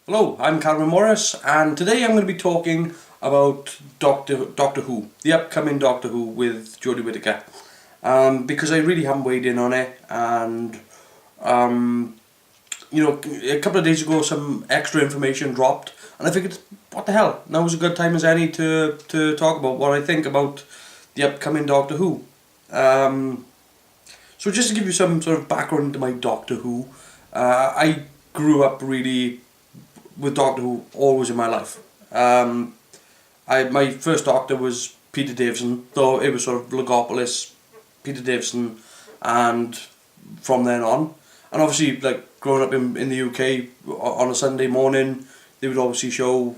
Hello, I'm Calvin Morris, and today I'm going to be talking about Doctor Who, the upcoming Doctor Who with Jodie Whittaker, because I really haven't weighed in on it, and a couple of days ago some extra information dropped, and I figured, what the hell, now is a good time as any to talk about what I think about the upcoming Doctor Who. So just to give you some sort of background to my Doctor Who, I grew up really with Doctor Who always in my life. My first Doctor was Peter Davison, though it was sort of Logopolis, Peter Davison, and from then on. And obviously, like growing up in the UK on a Sunday morning, they would obviously show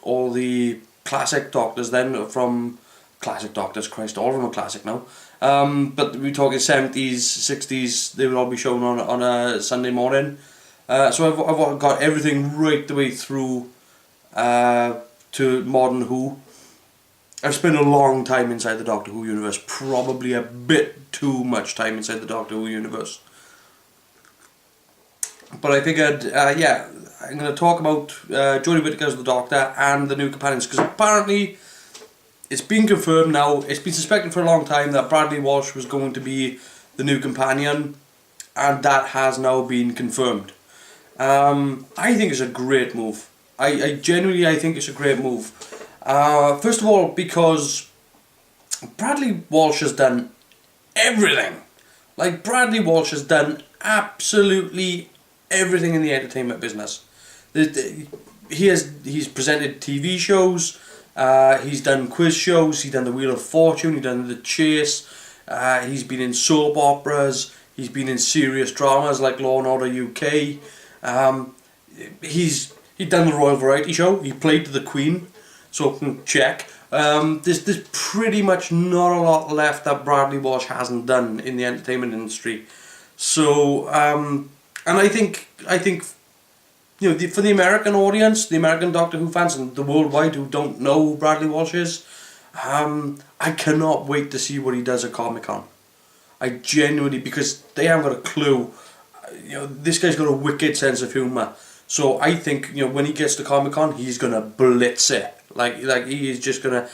all the classic Doctors then, from classic Doctors, Christ, all of them are classic now. But we're talking 70s, 60s, they would all be shown on a Sunday morning. So I've got everything right the way through to modern Who. I've spent a long time inside the Doctor Who universe, probably a bit too much time inside the Doctor Who universe. But I figured, I'm going to talk about Jodie Whittaker as the Doctor and the new companions, because apparently it's been confirmed now, it's been suspected for a long time that Bradley Walsh was going to be the new companion, and that has now been confirmed. I think it's a great move. I genuinely think it's a great move. First of all, because Bradley Walsh has done everything. Like, Bradley Walsh has done absolutely everything in the entertainment business. He's presented TV shows, he's done quiz shows, he's done the Wheel of Fortune, he's done The Chase, he's been in soap operas, he's been in serious dramas like Law and Order UK. He'd done the Royal Variety Show. He played the Queen, so check. There's pretty much not a lot left that Bradley Walsh hasn't done in the entertainment industry. So and I think for the American audience, the American Doctor Who fans, and the worldwide who don't know who Bradley Walsh is, I cannot wait to see what he does at Comic-Con. I genuinely, because they haven't got a clue. This guy's got a wicked sense of humour. So I think, when he gets to Comic-Con, he's gonna blitz it. Like they're just gonna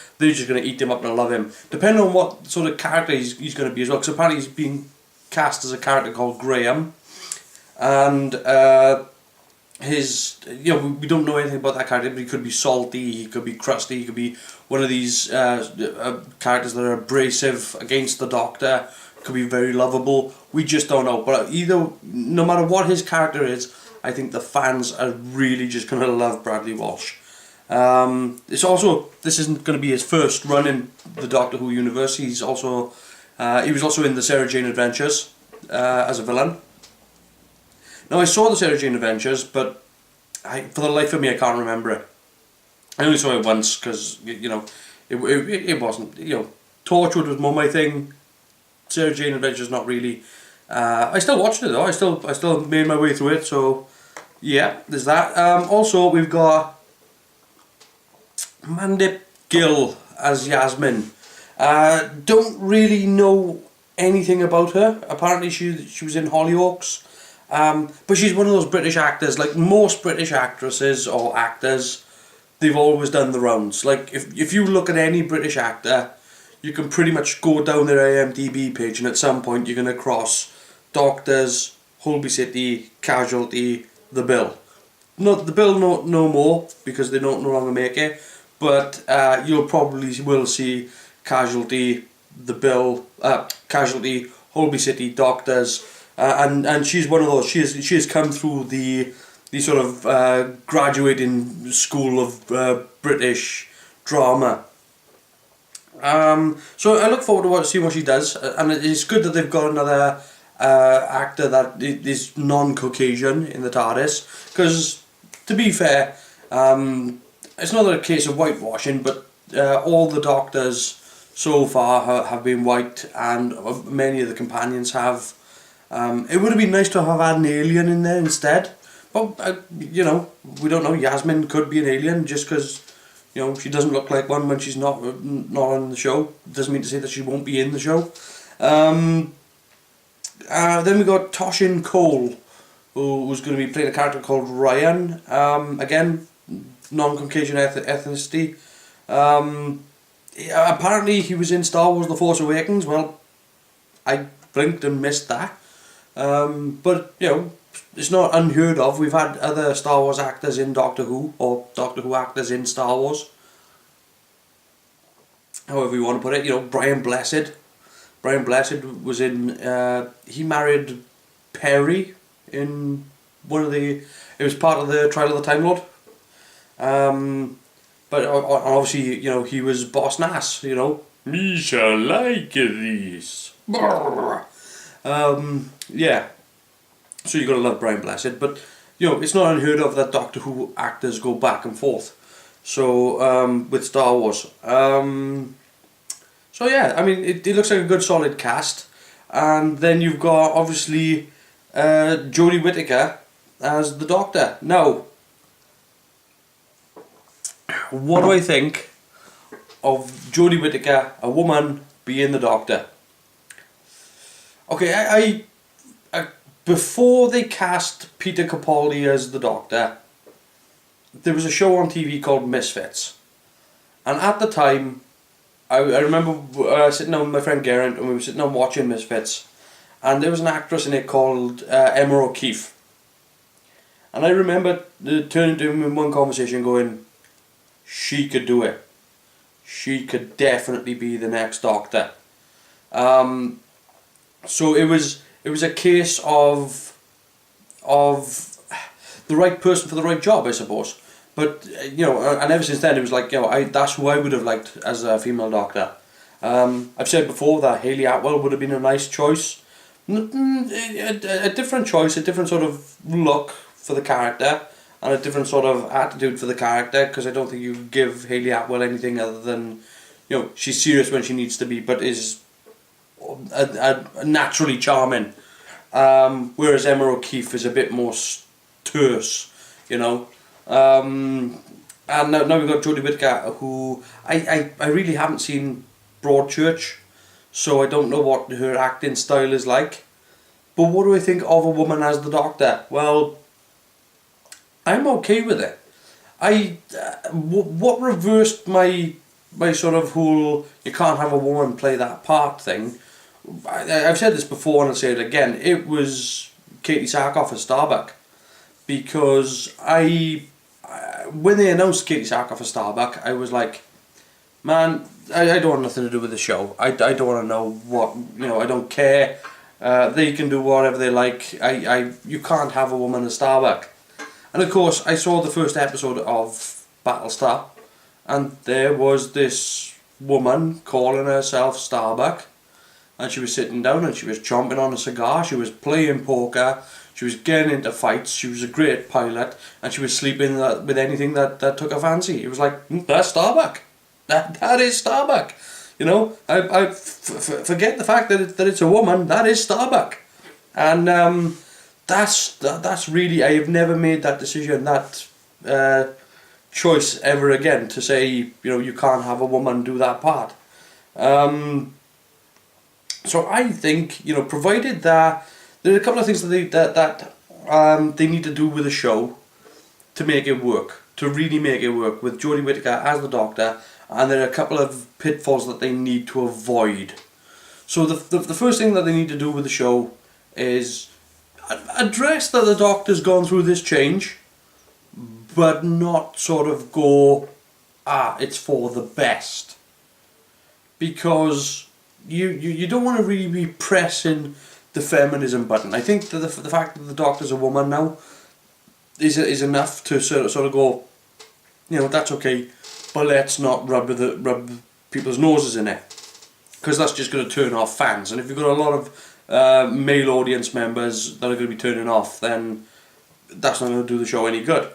eat him up and love him. Depending on what sort of character he's gonna be as well. Because apparently he's being cast as a character called Graham, and we don't know anything about that character. But he could be salty, he could be crusty, he could be one of these characters that are abrasive against the Doctor. Could be very lovable. We just don't know. But no matter what his character is, I think the fans are really just going to love Bradley Walsh. This isn't going to be his first run in the Doctor Who universe. He was also in the Sarah Jane Adventures as a villain. Now, I saw the Sarah Jane Adventures, but for the life of me, I can't remember it. I only saw it once because it wasn't. Torchwood was more my thing. Sarah Jane Adventures not really. I still watched it though. I still made my way through it. So yeah, there's that. Also, we've got Mandip Gill as Yasmine. Don't really know anything about her. Apparently she was in Hollyoaks. But she's one of those British actors. Like most British actresses or actors, they've always done the rounds. Like if you look at any British actor, you can pretty much go down their IMDb page, and at some point you're going to cross Doctors, Holby City, Casualty, The Bill. Not The Bill, no more, because they don't no longer make it, but you'll probably will see Casualty, The Bill, Casualty, Holby City, Doctors, and she's one of those. She has come through the sort of graduating school of British drama. So I look forward to seeing what she does, and it's good that they've got another actor that is non-Caucasian in the TARDIS, because to be fair, it's not a case of whitewashing, but all the Doctors so far have been white, and many of the companions have. It would have been nice to have had an alien in there instead, but we don't know. Yasmine could be an alien just because she doesn't look like one when she's not on the show. Doesn't mean to say that she won't be in the show. Then we got Toshin Cole, who's going to be playing a character called Ryan. Again, non-Caucasian ethnicity. Apparently he was in Star Wars The Force Awakens. Well, I blinked and missed that. But, you know, it's not unheard of. We've had other Star Wars actors in Doctor Who, or Doctor Who actors in Star Wars. However you want to put it, you know, Brian Blessed. Brian Blessed was in, he married Perry in one of the, it was part of the Trial of the Time Lord. But obviously, you know, he was Boss Nass, you know. Me shall like this. Yeah. So you gotta love Brian Blessed, but you know, it's not unheard of that Doctor Who actors go back and forth. So with Star Wars. So yeah, I mean, it looks like a good solid cast. And then you've got obviously Jodie Whittaker as the Doctor. Now, what do I think of Jodie Whittaker, a woman, being the Doctor? Okay, I before they cast Peter Capaldi as the Doctor, there was a show on TV called Misfits, and at the time, I remember sitting down with my friend Geraint, and we were sitting down watching Misfits, and there was an actress in it called Emma O'Keefe, and I remember turning to him in one conversation going, she could do it. She could definitely be the next Doctor. So it was a case of the right person for the right job, I suppose. But you know, and ever since then it was like, you know, that's who I would have liked as a female Doctor. I've said before that Hayley Atwell would have been a nice choice, a different choice, a different sort of look for the character, and a different sort of attitude for the character, because I don't think you give Hayley Atwell anything other than, you know, she's serious when she needs to be, but is a naturally charming. Whereas Emma O'Keefe is a bit more terse, you know. And now we've got Jodie Whittaker, who I really haven't seen Broadchurch, so I don't know what her acting style is like. But what do I think of a woman as the Doctor? Well, I'm okay with it. What reversed my sort of whole you can't have a woman play that part thing, I've said this before and I'll say it again, it was Katie Sackhoff as Starbuck. Because when they announced Katie Sackhoff as Starbuck, I was like, man, I don't want nothing to do with the show. I don't want to know what, you know, I don't care. They can do whatever they like. You can't have a woman as Starbuck. And of course, I saw the first episode of Battlestar, and there was this woman calling herself Starbuck, and she was sitting down and she was chomping on a cigar, she was playing poker, she was getting into fights, she was a great pilot, and she was sleeping with anything that took her fancy. It was like, that's Starbuck. That is Starbuck. You know, I forget the fact that it's a woman, that is Starbuck. And that's really, I have never made that decision, that choice ever again, to say, you know, you can't have a woman do that part. So I think, you know, provided that there are a couple of things that they need to do with the show to make it work, to really make it work with Jodie Whittaker as the Doctor, and there are a couple of pitfalls that they need to avoid. So the first thing that they need to do with the show is address that the Doctor's gone through this change, but not sort of go, it's for the best. Because you don't want to really be pressing the feminism button. I think that the fact that the Doctor's a woman now is enough to sort of go, you know, that's okay, but let's not rub people's noses in it, because that's just going to turn off fans. And if you've got a lot of male audience members that are going to be turning off, then that's not going to do the show any good.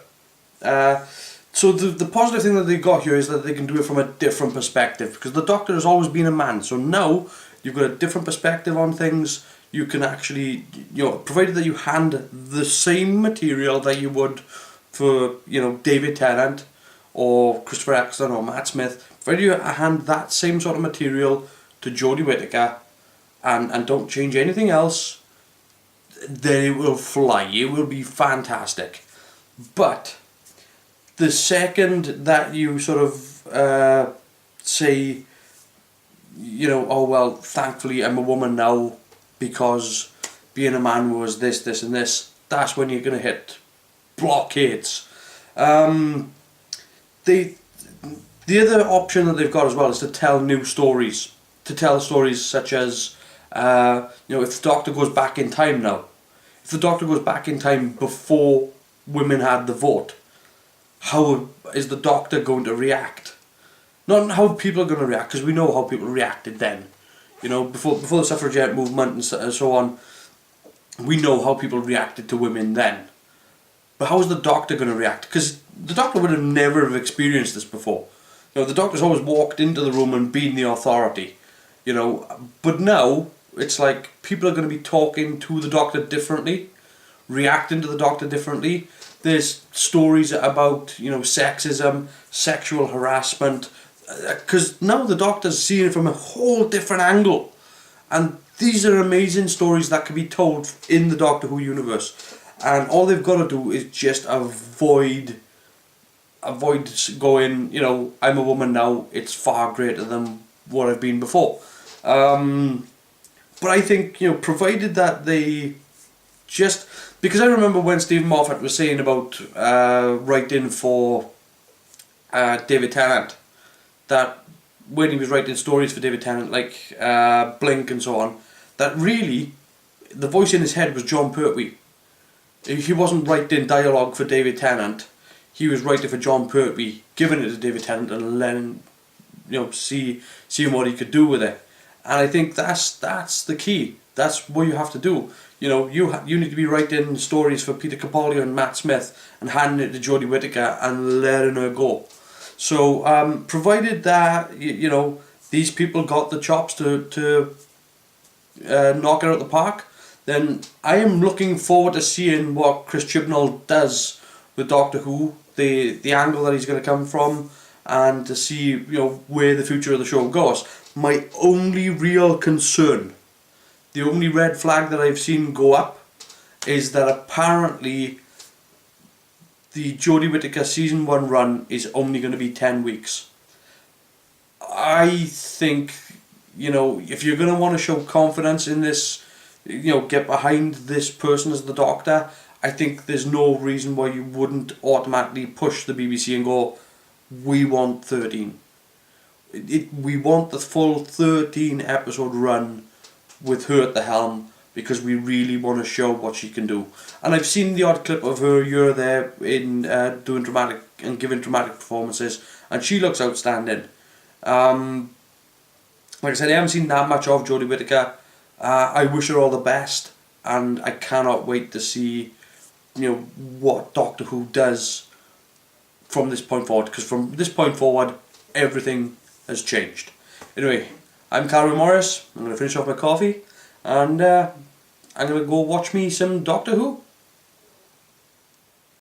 So the positive thing that they got here is that they can do it from a different perspective, because the Doctor has always been a man. So now you've got a different perspective on things. You can actually, you know, provided that you hand the same material that you would for, you know, David Tennant or Christopher Eccleston or Matt Smith, provided you hand that same sort of material to Jodie Whittaker and don't change anything else, then it will fly. It will be fantastic. But the second that you sort of say, you know, oh well, thankfully I'm a woman now because being a man was this, this and this, that's when you're going to hit blockades. The other option that they've got as well is to tell new stories. To tell stories such as, you know, if the Doctor goes back in time now. If the Doctor goes back in time before women had the vote, how is the Doctor going to react? Not how people are going to react, because we know how people reacted then. You know, before the suffragette movement and so on, we know how people reacted to women then. But how is the Doctor going to react? Because the Doctor would have never have experienced this before. You know, the Doctor's always walked into the room and been the authority. You know, but now it's like people are going to be talking to the Doctor differently, reacting to the Doctor differently. There's stories about, you know, sexism, sexual harassment, because now the Doctor's seeing it from a whole different angle. And these are amazing stories that can be told in the Doctor Who universe. And all they've got to do is just avoid going, you know, I'm a woman now, it's far greater than what I've been before. But I think, you know, provided that they just... Because I remember when Stephen Moffat was saying about writing for David Tennant, that when he was writing stories for David Tennant, like Blink and so on, that really, the voice in his head was John Pertwee. He wasn't writing dialogue for David Tennant, he was writing for John Pertwee, giving it to David Tennant and letting, you know, seeing what he could do with it. And I think that's the key. That's what you have to do. You know, you need to be writing stories for Peter Capaldi and Matt Smith and handing it to Jodie Whittaker and letting her go. So, provided that, you know, these people got the chops to knock it out of the park, then I am looking forward to seeing what Chris Chibnall does with Doctor Who, the angle that he's going to come from, and to see, you know, where the future of the show goes. My only real concern, the only red flag that I've seen go up, is that apparently the Jodie Whittaker season 1 run is only going to be 10 weeks. I think, you know, if you're going to want to show confidence in this, you know, get behind this person as the Doctor, I think there's no reason why you wouldn't automatically push the BBC and go, we want 13. We want the full 13 episode run with her at the helm, because we really want to show what she can do. And I've seen the odd clip of her here or there in doing dramatic and giving dramatic performances, and she looks outstanding. Like I said, I haven't seen that much of Jodie Whittaker. I wish her all the best, and I cannot wait to see, you know, what Doctor Who does from this point forward, because from this point forward everything has changed. Anyway, I'm Calvin Morris. I'm going to finish off my coffee, and I'm going to go watch me some Doctor Who.